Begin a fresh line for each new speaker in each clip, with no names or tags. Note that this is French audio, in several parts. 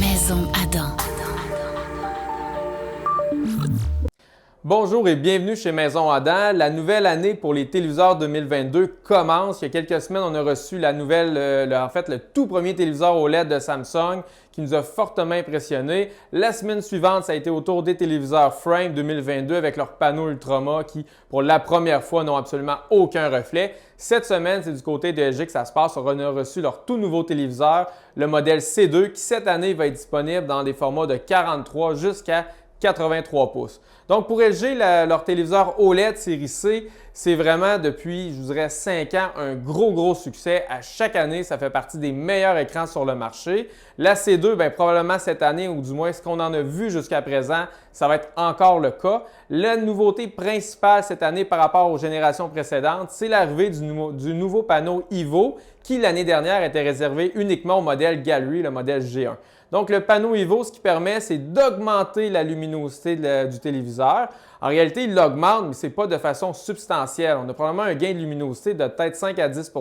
Maison Adam.
Bonjour et bienvenue chez Maison Adam. La nouvelle année pour les téléviseurs 2022 commence. Il y a quelques semaines, on a reçu la nouvelle, le tout premier téléviseur OLED de Samsung qui nous a fortement impressionnés. La semaine suivante, ça a été au tour des téléviseurs Frame 2022 avec leurs panneaux Ultrama qui, pour la première fois, n'ont absolument aucun reflet. Cette semaine, c'est du côté de LG que ça se passe. On a reçu leur tout nouveau téléviseur, le modèle C2, qui cette année va être disponible dans des formats de 43 jusqu'à 83 pouces. Donc pour LG, leur téléviseur OLED série C, c'est vraiment depuis, je vous dirais, 5 ans, un gros succès. À chaque année, ça fait partie des meilleurs écrans sur le marché. La C2, bien, probablement cette année, ou du moins ce qu'on en a vu jusqu'à présent, ça va être encore le cas. La nouveauté principale cette année par rapport aux générations précédentes, c'est l'arrivée du nouveau panneau Evo qui, l'année dernière, était réservé uniquement au modèle Gallery, le modèle G1. Donc, le panneau Evo, ce qui permet, c'est d'augmenter la luminosité du téléviseur. En réalité, il l'augmente, mais ce n'est pas de façon substantielle. On a probablement un gain de luminosité de peut-être 5 à 10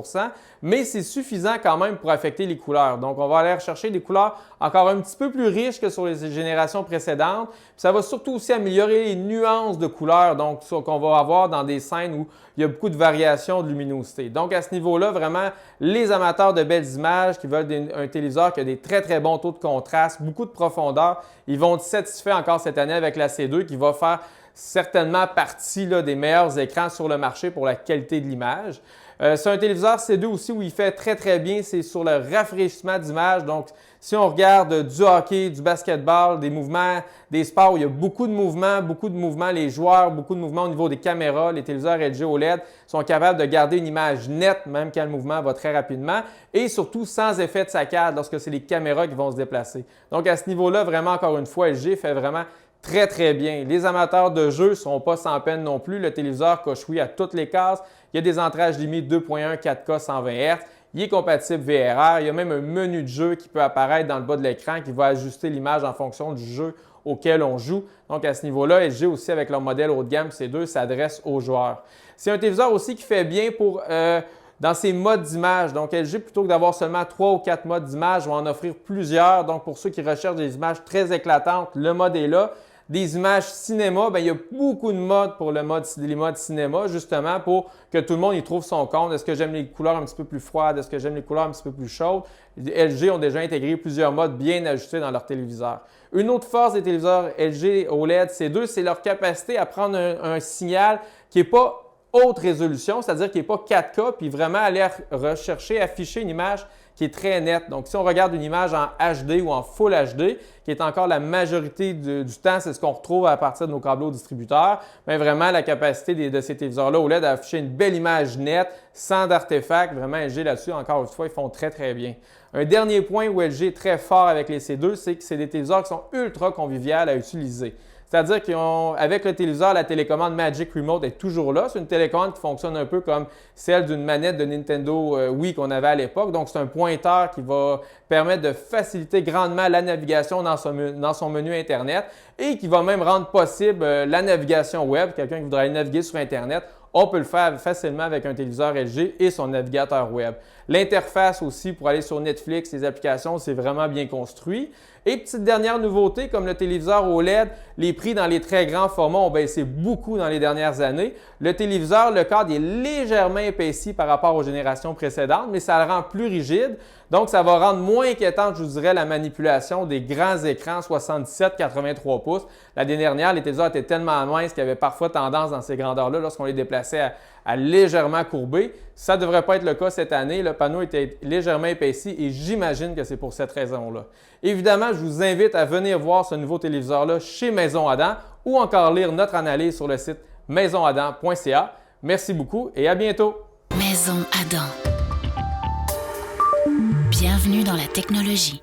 mais c'est suffisant quand même pour affecter les couleurs. Donc, on va aller rechercher des couleurs encore un petit peu plus riches que sur les générations précédentes. Puis ça va surtout aussi améliorer les nuances de couleurs, donc ce qu'on va avoir dans des scènes où il y a beaucoup de variations de luminosité. Donc, à ce niveau-là, vraiment, les amateurs de belles images qui veulent un téléviseur qui a des très bons taux de contraste, beaucoup de profondeur, ils vont être satisfaits encore cette année avec la C2 qui va faire certainement partie des meilleurs écrans sur le marché pour la qualité de l'image. C'est un téléviseur C2 aussi où il fait très bien, c'est sur le rafraîchissement d'image. Donc, si on regarde du hockey, du basketball, des mouvements, des sports où il y a beaucoup de mouvements, les joueurs, beaucoup de mouvements au niveau des caméras, les téléviseurs LG OLED sont capables de garder une image nette même quand le mouvement va très rapidement et surtout sans effet de saccade lorsque c'est les caméras qui vont se déplacer. Donc, à ce niveau-là, vraiment, encore une fois, LG fait vraiment très bien. Les amateurs de jeux ne sont pas sans peine non plus. Le téléviseur coche oui à toutes les cases. Il y a des entrages limites 2.1 4K 120 Hz. Il est compatible VRR. Il y a même un menu de jeu qui peut apparaître dans le bas de l'écran qui va ajuster l'image en fonction du jeu auquel on joue. Donc, à ce niveau-là, LG aussi, avec leur modèle haut de gamme C2, s'adresse aux joueurs. C'est un téléviseur aussi qui fait bien pour dans ses modes d'image. Donc, LG, plutôt que d'avoir seulement 3 ou 4 modes d'image, va en offrir plusieurs. Donc, pour ceux qui recherchent des images très éclatantes, le mode est là. Des images cinéma, bien, il y a beaucoup de modes pour les modes cinéma, justement pour que tout le monde y trouve son compte. Est-ce que j'aime les couleurs un petit peu plus froides? Est-ce que j'aime les couleurs un petit peu plus chaudes? LG ont déjà intégré plusieurs modes bien ajustés dans leur téléviseur. Une autre force des téléviseurs LG OLED C2, c'est leur capacité à prendre un signal qui n'est pas haute résolution, c'est-à-dire qui n'est pas 4K, puis vraiment aller rechercher, afficher une image qui est très nette. Donc, si on regarde une image en HD ou en Full HD, qui est encore la majorité du temps, c'est ce qu'on retrouve à partir de nos câbles distributeurs, bien vraiment la capacité de ces téléviseurs-là OLED à afficher une belle image nette, sans d'artefacts, vraiment LG là-dessus, encore une fois, ils font très bien. Un dernier point où LG est très fort avec les C2, c'est que c'est des téléviseurs qui sont ultra conviviales à utiliser. C'est-à-dire qu'avec le téléviseur, la télécommande Magic Remote est toujours là. C'est une télécommande qui fonctionne un peu comme celle d'une manette de Nintendo Wii qu'on avait à l'époque. Donc, c'est un pointeur qui va permettre de faciliter grandement la navigation dans son menu Internet et qui va même rendre possible la navigation web. Quelqu'un qui voudrait naviguer sur Internet, on peut le faire facilement avec un téléviseur LG et son navigateur web. L'interface aussi pour aller sur Netflix, les applications, c'est vraiment bien construit. Et petite dernière nouveauté, comme le téléviseur OLED, les prix dans les très grands formats ont baissé beaucoup dans les dernières années. Le téléviseur, le cadre est légèrement épaissi par rapport aux générations précédentes, mais ça le rend plus rigide. Donc, ça va rendre moins inquiétante, je vous dirais, la manipulation des grands écrans 77-83 pouces. L'année dernière, les téléviseurs étaient tellement minces qu'il y avait parfois tendance dans ces grandeurs-là, lorsqu'on les déplaçait à légèrement courber. Ça ne devrait pas être le cas cette année. Le panneau était légèrement épaissi et j'imagine que c'est pour cette raison-là. Évidemment, je vous invite à venir voir ce nouveau téléviseur-là chez Maison Adam ou encore lire notre analyse sur le site maisonadam.ca. Merci beaucoup et à bientôt!
Maison Adam. Bienvenue dans la technologie.